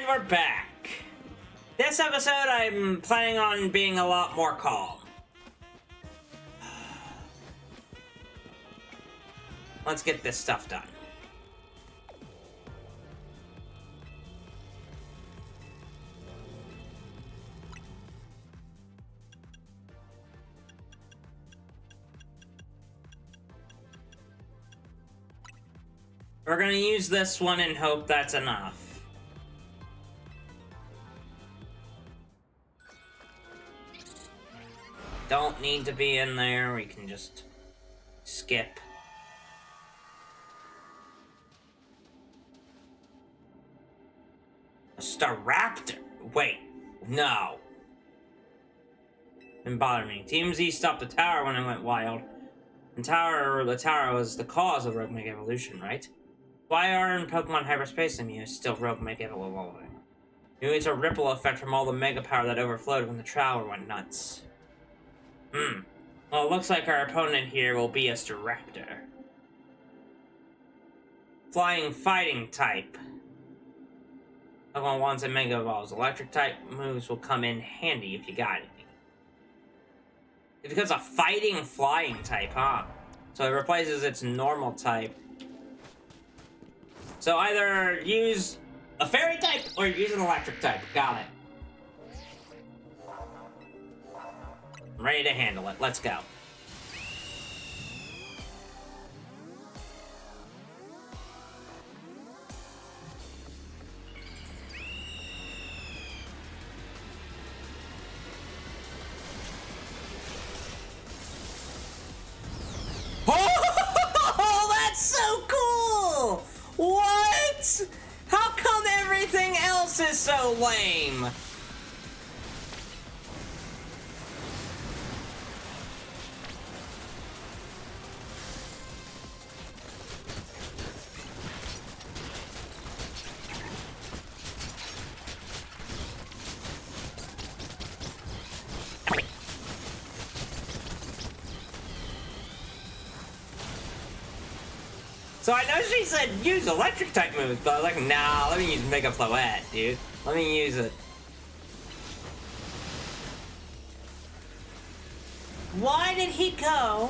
we're back. This episode, I'm planning on being a lot more calm. Let's get this stuff done. We're gonna use this one and hope that's enough. Don't need to be in there, we can just skip. A Staraptor? Wait, no. Didn't bother me. Team Z stopped the tower when it went wild. And the tower was the cause of Rogue Mega Evolution, right? Why aren't Pokemon Hyperspace Immunes still Rogue Mega Evolving? Maybe it's a ripple effect from all the Mega Power that overflowed when the tower went nuts. Well, it looks like our opponent here will be a Staraptor. Flying Fighting type. Pokemon wants and Mega Evolves. Electric type moves will come in handy if you got it. It becomes a Fighting Flying type, huh? So it replaces its normal type. So either use a Fairy type or use an Electric type. Got it. I'm ready to handle it. Let's go. Oh, that's so cool! What? How come everything else is so lame? So I know she said use electric type moves, but I was like, nah, let me use Mega Floette, dude. Let me use it. Why did he go?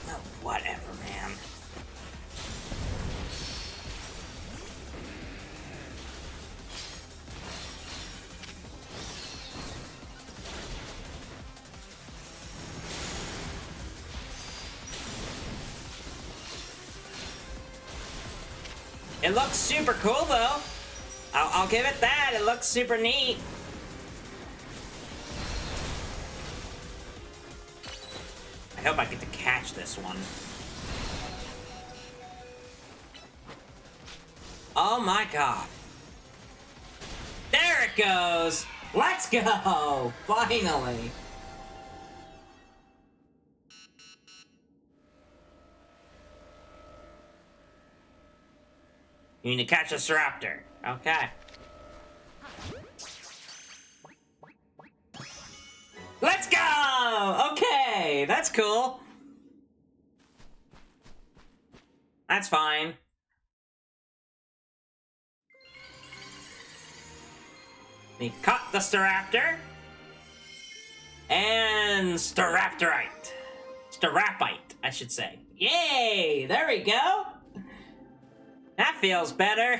Oh, whatever, man. It looks super cool, though. I'll give it that. It looks super neat. I hope I get to catch this one. Oh my god. There it goes. Let's go. Finally. You need to catch a Staraptor. Okay. Let's go! Okay, that's cool. That's fine. We caught the Staraptor. And Staraptorite. Starapite, I should say. Yay! There we go. That feels better.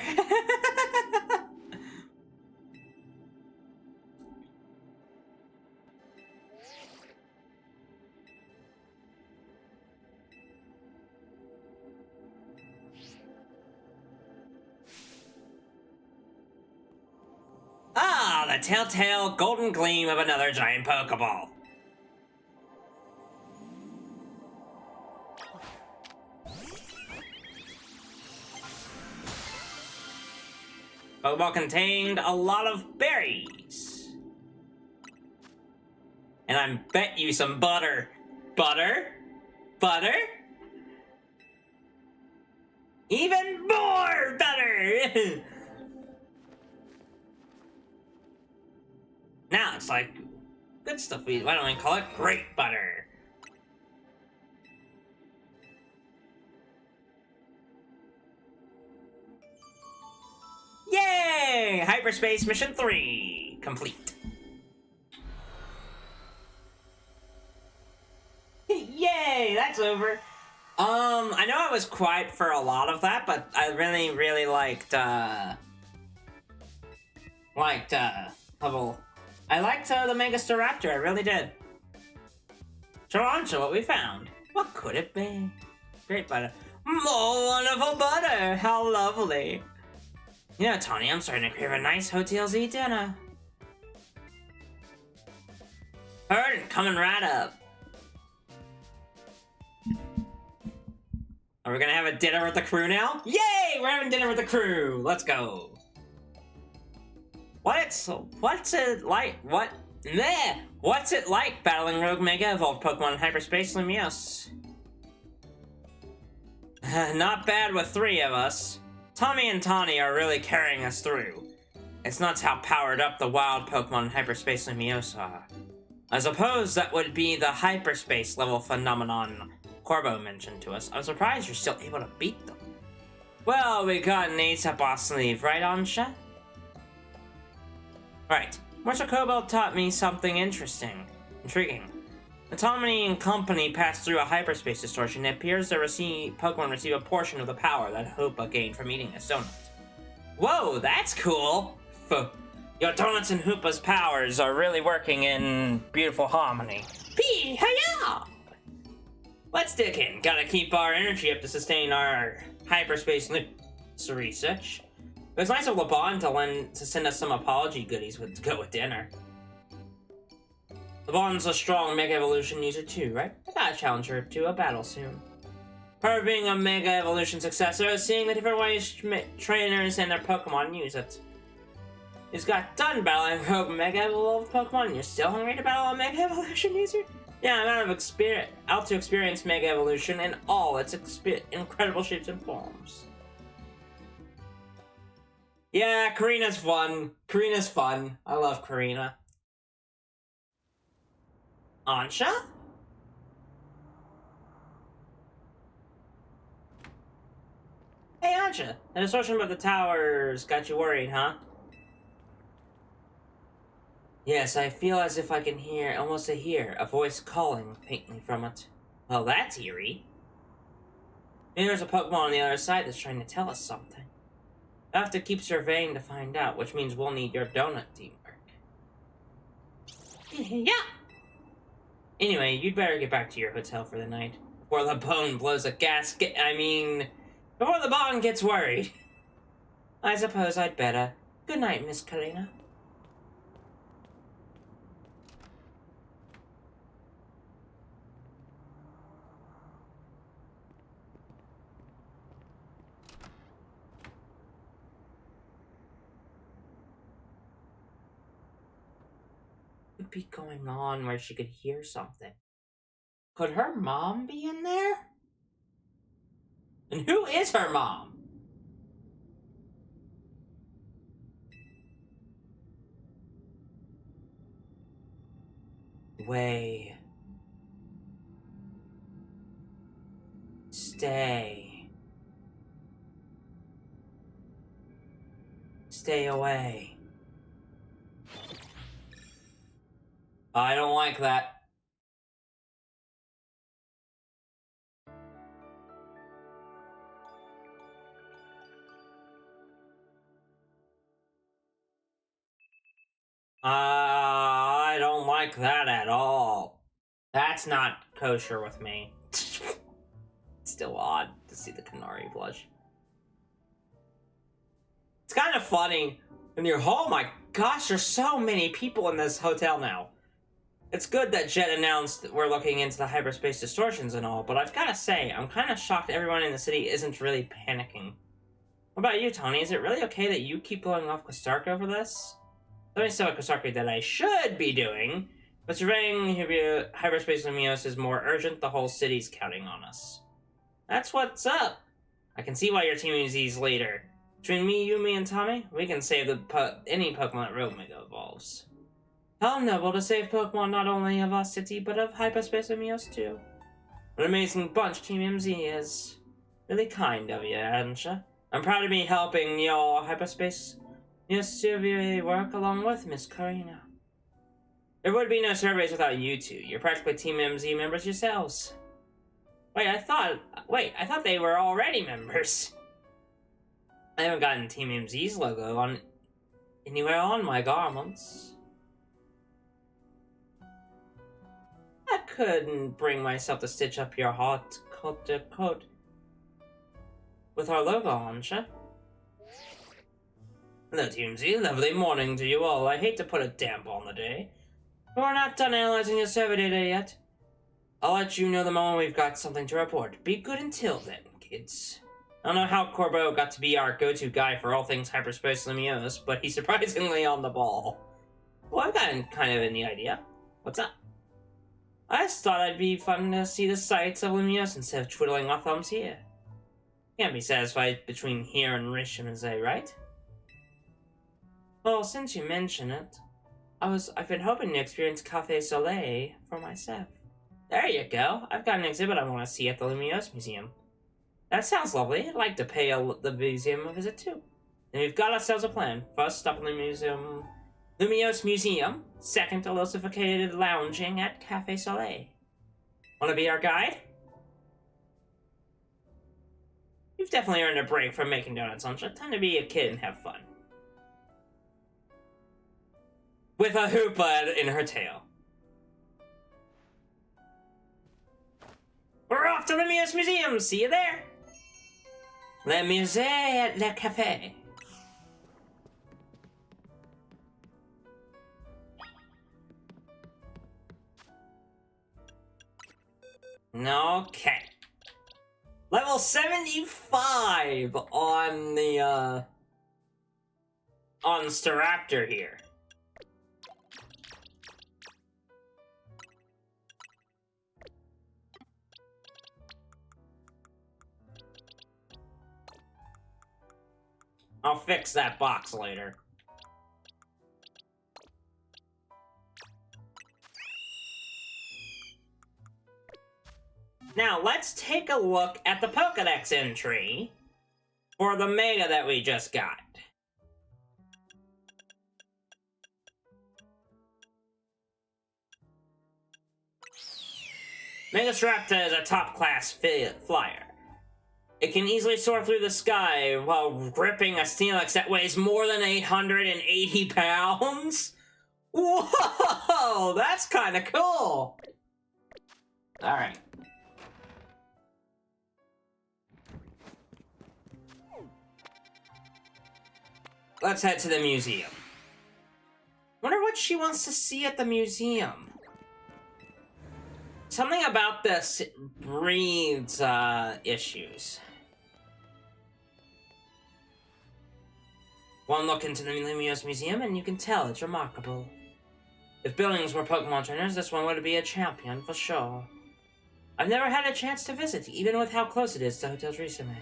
Ah, the telltale golden gleam of another giant Pokeball. Pokeball contained a lot of berries. And I bet you some butter. Butter? Butter? Even more butter! Now it's like good stuff. Why don't we call it great butter? Yay! Hyperspace Mission 3 complete. Yay, that's over. I know I was quiet for a lot of that, but I really liked the Megastaraptor, I really did. So on to what we found. What could it be? Great butter. More wonderful butter! How lovely! You know, Tony, I'm starting to crave a nice Hotel Z dinner. Heard, coming right up. Are we gonna have a dinner with the crew now? Yay! We're having dinner with the crew! Let's go! What's it like? What's it like battling Rogue Mega Evolved Pokemon in Hyperspace Lumiose? Not bad with 3 of us. Tommy and Tawny are really carrying us through. It's nuts how powered up the wild Pokemon in Hyperspace Lumiose are. I suppose that would be the hyperspace level phenomenon Corbo mentioned to us. I'm surprised you're still able to beat them. Well, we got an ace up our sleeve, right, Ansha? Right. Marshal Cobalt taught me something intriguing. When Tommy and company passed through a hyperspace distortion, it appears their Pokemon receive a portion of the power that Hoopa gained from eating a donut. Whoa, that's cool! Your donuts and Hoopa's powers are really working in beautiful harmony. Pee-hi-ya! Let's dig in. Gotta keep our energy up to sustain our hyperspace research. It was nice of LeBon to send us some apology goodies to go with dinner. LeBon's a strong Mega Evolution user too, right? I gotta challenge her to a battle soon. Her being a Mega Evolution successor is seeing the different ways trainers and their Pokemon use it. You just got done battling Rogue Mega Evolved Pokemon and you're still hungry to battle a Mega Evolution user? Yeah, I'm out to experience Mega Evolution in all its incredible shapes and forms. Yeah, Karina's fun. Karina's fun. I love Karina. Ansha? Hey, Ansha. The distortion above the towers got you worried, huh? Yes, I feel as if I can almost hear a voice calling faintly from it. Well, that's eerie. Maybe there's a Pokemon on the other side that's trying to tell us something. I'll have to keep surveying to find out, which means we'll need your donut teamwork. Yeah! Anyway, you'd better get back to your hotel for the night. Before the bone blows a gasket, before the bone gets worried. I suppose I'd better. Good night, Miss Karina. Be going on where she could hear something? Could her mom be in there? And who is her mom? Way. Stay. Stay away. I don't like that. I don't like that at all. That's not kosher with me. Still odd to see the Canary blush. It's kind of funny when you're, oh my gosh, there's so many people in this hotel now. It's good that Jet announced that we're looking into the hyperspace distortions and all, but I've got to say, I'm kind of shocked everyone in the city isn't really panicking. What about you, Tony? Is it really okay that you keep blowing off Quastark over this? Something so Quastark that I should be doing, but surveying hyperspace Lumiose is more urgent. The whole city's counting on us. That's what's up. I can see why your team is Z's leader. Between me, Yumi, and Tommy, we can save any Pokemon that Rogue Mega evolves. How noble to save Pokemon not only of our city, but of hyperspace Lumiose too. What an amazing bunch Team MZ is. Really kind of you, Ansha. I'm proud to be helping your hyperspace Yes, survey work along with Miss Karina. There would be no surveys without you two. You're practically Team MZ members yourselves. Wait, I thought they were already members. I haven't gotten Team MZ's logo on anywhere on my garments. I couldn't bring myself to stitch up your hot coat with our logo on, sure? Hello, Team Z. Lovely morning to you all. I hate to put a damp on the day, but we're not done analyzing your survey data yet. I'll let you know the moment we've got something to report. Be good until then, kids. I don't know how Corbo got to be our go-to guy for all things hyperspace Limios, but he's surprisingly on the ball. Well, I've gotten kind of a neat idea. What's up? I just thought it'd be fun to see the sights of Limios instead of twiddling our thumbs here. Can't be satisfied between here and Rishimazay, right? Well, since you mention it, I've been hoping to experience Café Soleil for myself. There you go. I've got an exhibit I want to see at the Lumiose Museum. That sounds lovely. I'd like to pay the museum a visit too. And we've got ourselves a plan. First, stop in the Lumiose Museum. Second, elucidated lounging at Café Soleil. Want to be our guide? You've definitely earned a break from making donuts, Sunshine. Time to be a kid and have fun. With a hoopa in her tail. We're off to the Lumiose Museum! See you there! Le Musée at Le Café. Okay. Level 75 on the, on Staraptor here. I'll fix that box later. Now, let's take a look at the Pokédex entry for the Mega that we just got. Megastrapta is a top-class flyer. It can easily soar through the sky while gripping a Steelix that weighs more than 880 pounds? Whoa! That's kind of cool! Alright. Let's head to the museum. Wonder what she wants to see at the museum. Something about this breeds issues. One look into the Lumiose Museum and you can tell it's remarkable. If buildings were Pokemon trainers, this one would be a champion for sure. I've never had a chance to visit, even with how close it is to Hotel Trisame.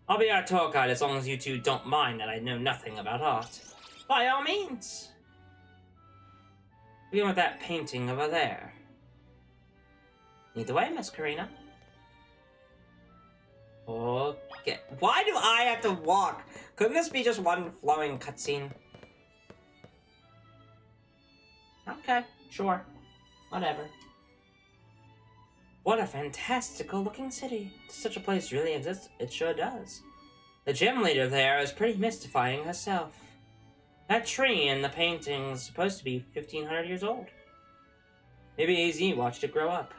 I'll be our tour guide as long as you two don't mind that I know nothing about art. By all means! Begin with that painting over there. Lead the way, Miss Karina. Okay. Why do I have to walk? Couldn't this be just one flowing cutscene? Okay, sure. Whatever. What a fantastical looking city. Does such a place really exist? It sure does. The gym leader there is pretty mystifying herself. That tree in the painting is supposed to be 1,500 years old. Maybe AZ watched it grow up.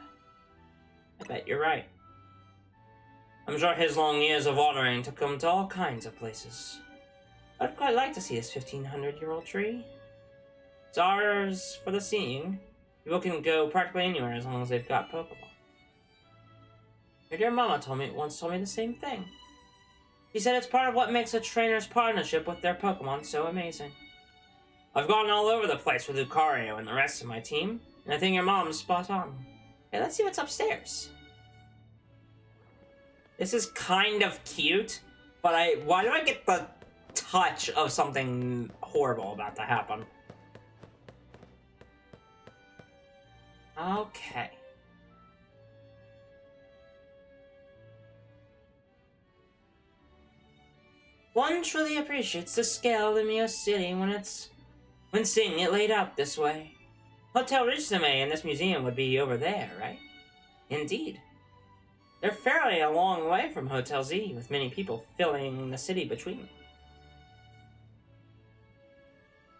I bet you're right. I'm sure his long years of watering took him to all kinds of places. I'd quite like to see this 1,500-year-old tree. It's ours for the seeing. People can go practically anywhere as long as they've got Pokemon. Your dear mama once told me the same thing. She said it's part of what makes a trainer's partnership with their Pokemon so amazing. I've gone all over the place with Lucario and the rest of my team, and I think your mom's spot on. Hey, let's see what's upstairs. This is kind of cute, but why do I get the touch of something horrible about to happen? Okay. One truly appreciates the scale of Lumio City when seeing it laid out this way. Hotel Rizame and this museum would be over there, right? Indeed. They're fairly a long way from Hotel Z, with many people filling the city between.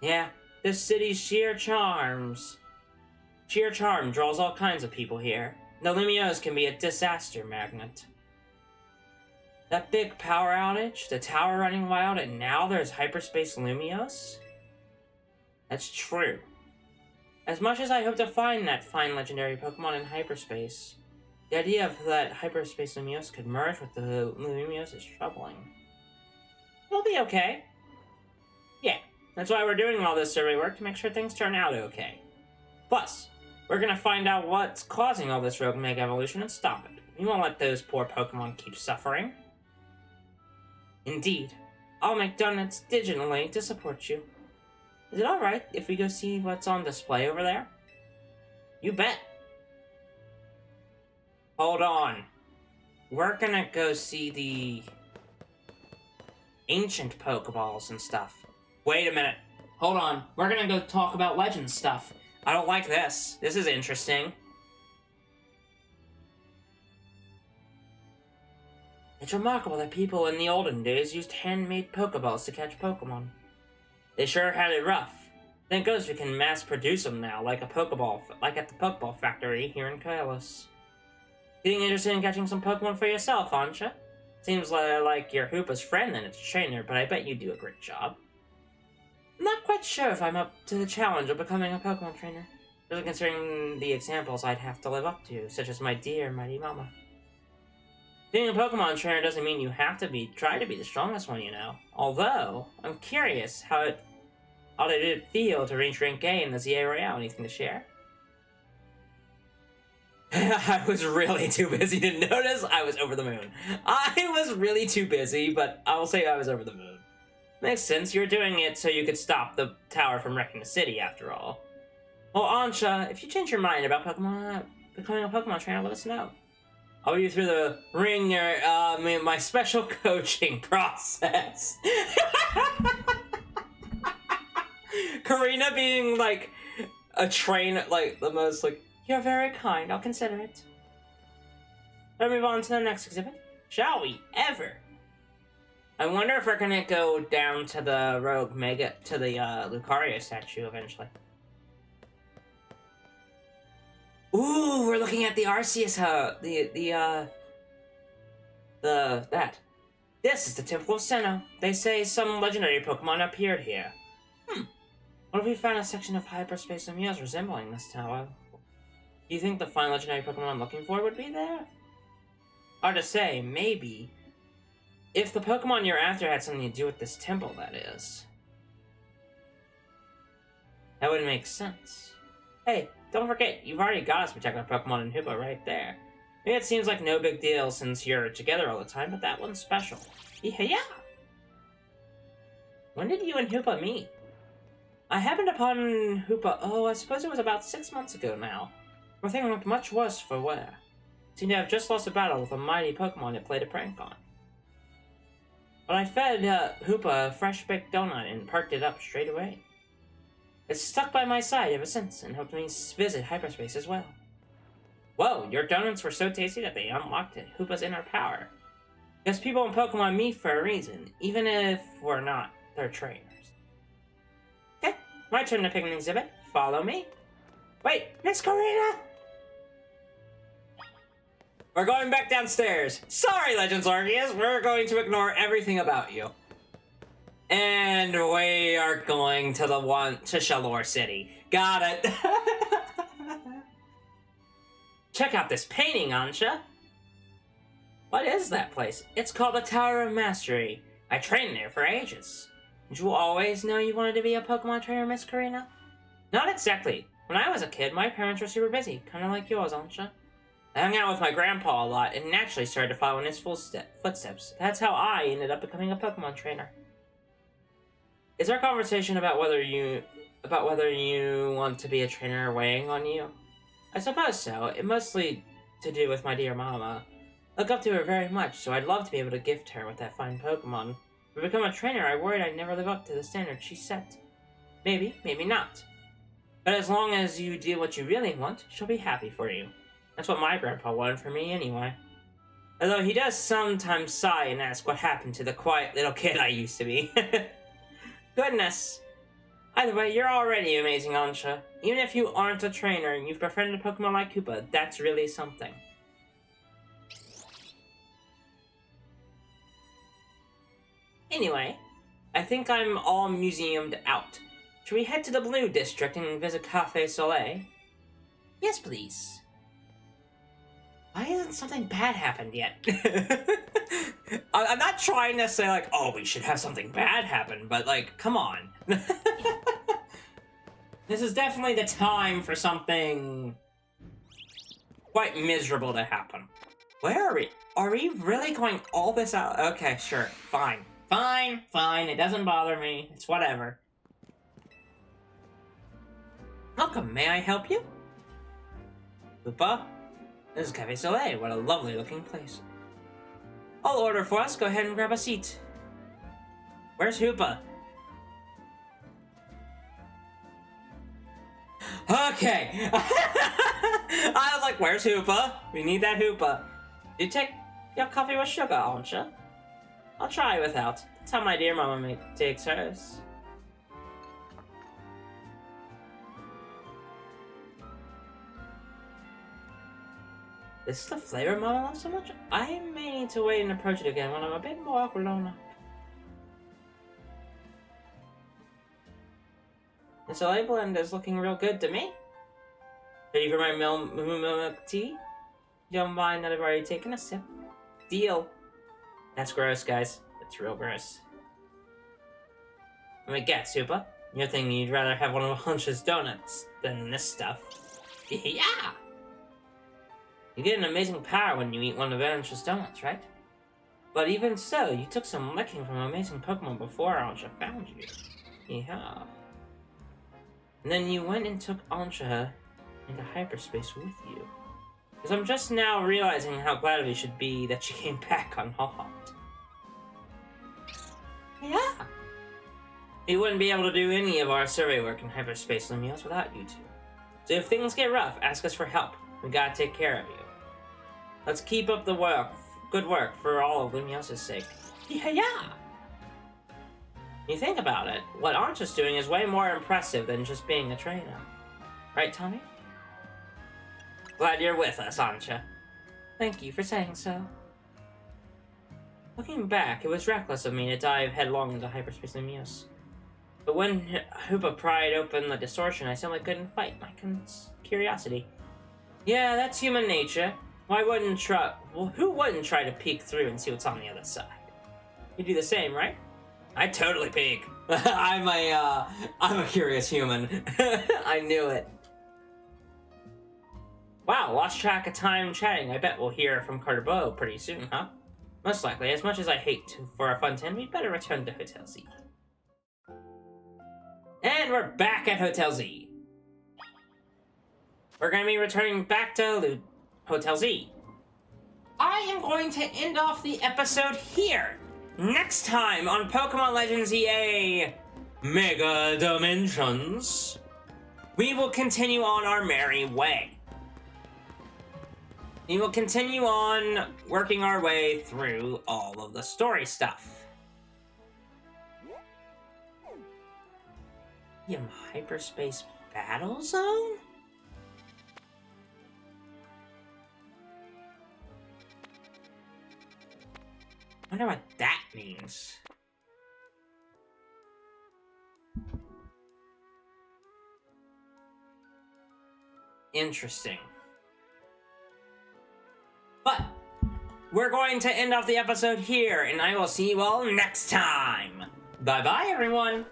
Yeah, this city's sheer charm draws all kinds of people here. The Lumios can be a disaster magnet. That big power outage, the tower running wild, and now there's hyperspace Lumios? That's true. As much as I hope to find that fine legendary Pokemon in hyperspace, the idea of that hyperspace Lumios could merge with the Lumios is troubling. It'll be okay. Yeah, that's why we're doing all this survey work, to make sure things turn out okay. Plus, we're gonna find out what's causing all this rogue mega evolution and stop it. We won't let those poor Pokemon keep suffering. Indeed. I'll make donuts digitally to support you. Is it alright if we go see what's on display over there? You bet. Hold on. We're gonna go see the ancient Pokeballs and stuff. Wait a minute. Hold on. We're gonna go talk about Legends stuff. I don't like this. This is interesting. It's remarkable that people in the olden days used handmade Pokeballs to catch Pokemon. They sure had it rough. Thank goodness we can mass produce them now, like at the Pokeball factory here in Kalos. Getting interested in catching some Pokemon for yourself, aren't you? Seems like you're Hoopa's friend and its trainer, but I bet you do a great job. I'm not quite sure if I'm up to the challenge of becoming a Pokemon trainer, especially considering the examples I'd have to live up to, such as my dear mighty mama. Being a Pokemon trainer doesn't mean you have to try to be the strongest one, you know. Although, I'm curious how did it feel to reach rank A in the ZA Royale? Anything to share? I was really too busy to notice I was over the moon. I was really too busy, but I will say I was over the moon. Makes sense, you're doing it so you could stop the tower from wrecking the city, after all. Well, Ansha, if you change your mind about becoming a Pokemon trainer, let us know. I'll be through the ringer, my special coaching process. Karina being, like, a trainer, like, the most, like, you're very kind, I'll consider it. Let's move on to the next exhibit. Shall we ever? I wonder if we're gonna go down to the Lucario statue eventually. Ooh, we're looking at the Arceus, This is the Temple of Sinnoh. They say some legendary Pokemon appeared here. What if we found a section of hyperspace Lumios resembling this tower? Do you think the fine legendary Pokemon I'm looking for would be there? Hard to say, maybe. If the Pokemon you're after had something to do with this temple, that is. That would make sense. Hey, don't forget, you've already got us protecting our Pokemon and Hoopa right there. Maybe it seems like no big deal since you're together all the time, but that one's special. Yeah! When did you and Hoopa meet? I happened upon Hoopa, I suppose it was about 6 months ago now. Everything looked much worse for wear. Seemed to have just lost a battle with a mighty Pokemon it played a prank on. But I fed Hoopa a fresh baked donut and perked it up straight away. It's stuck by my side ever since and helped me visit hyperspace as well. Whoa, your donuts were so tasty that they unlocked Hoopa's inner power. Guess people in Pokemon meet for a reason, even if we're not their trainers. Okay, my turn to pick an exhibit. Follow me. Wait, Miss Karina! We're going back downstairs. Sorry, Legends Arceus, we're going to ignore everything about you. And we are going to Shellor City. Got it. Check out this painting, Ansha. What is that place? It's called the Tower of Mastery. I trained there for ages. Did you always know you wanted to be a Pokemon trainer, Miss Karina? Not exactly. When I was a kid, my parents were super busy, kind of like yours, Ansha. I hung out with my grandpa a lot and naturally started to follow in his footsteps. That's how I ended up becoming a Pokemon trainer. Is our conversation about whether you want to be a trainer weighing on you? I suppose so. It mostly to do with my dear mama. I look up to her very much, so I'd love to be able to gift her with that fine Pokemon To become a trainer, I worried I'd never live up to the standard she set. Maybe, maybe not. But as long as you do what you really want, she'll be happy for you. That's what my grandpa wanted for me anyway. Although he does sometimes sigh and ask what happened to the quiet little kid I used to be. Goodness. Either way, you're already amazing, Ansha. Even if you aren't a trainer and you've befriended a Pokemon like Koopa, that's really something. Anyway, I think I'm all museumed out. Should we head to the Blue District and visit Café Soleil? Yes, please. Why hasn't something bad happened yet? I'm not trying to say, like, oh, we should have something bad happen, but, like, come on. This is definitely the time for something quite miserable to happen. Where are we? Are we really going all this out? Okay, sure. Fine. Fine, fine. It doesn't bother me. It's whatever. Welcome. May I help you? Koopa? This is Café Soleil. What a lovely looking place. I'll order for us. Go ahead and grab a seat. Where's Hoopa? Okay. I was like, where's Hoopa? We need that Hoopa. You take your coffee with sugar, Ansha? I'll try without. That's how my dear mama takes hers. This is the flavor Mama loves so much? I may need to wait and approach it again when I'm a bit more grown up. This Soleil blend is looking real good to me. Ready for my milk tea? You don't mind that I've already taken a sip? Deal. That's gross, guys. That's real gross. Let me guess, Hoopa. You're thinking you'd rather have one of Hunch's donuts than this stuff. Yeah! You get an amazing power when you eat one of Ansha's donuts, right? But even so, you took some licking from amazing Pokemon before Ansha found you. Yeah. And then you went and took Ansha into hyperspace with you. Because I'm just now realizing how glad we should be that she came back on Hot. Yeah. We wouldn't be able to do any of our survey work in hyperspace Lumiose without you two. So if things get rough, ask us for help. We gotta take care of you. Let's keep up the work. Good work for all of Lumiose's sake. Yeah. You think about it, what Ansha's doing is way more impressive than just being a trainer. Right, Tommy? Glad you're with us, Ansha. Thank you for saying so. Looking back, it was reckless of me to dive headlong into hyperspace Lumiose. But when Hoopa pried open the distortion, I simply couldn't fight my curiosity. Yeah, that's human nature. Why wouldn't try? Well, who wouldn't try to peek through and see what's on the other side? You do the same, right? I totally peek. I'm a curious human. I knew it. Wow, lost track of time chatting. I bet we'll hear from Carterbo pretty soon, huh? Most likely. As much as I hate for a fun 10, we'd better return to Hotel Z. And we're back at Hotel Z. We're going to be returning back to Hotel Z. I am going to end off the episode here. Next time on Pokemon Legends EA Mega Dimensions, we will continue on our merry way. We will continue on working our way through all of the story stuff. Hyperspace Battle Zone? Wonder what that means. Interesting. But we're going to end off the episode here, and I will see you all next time. Bye-bye, everyone.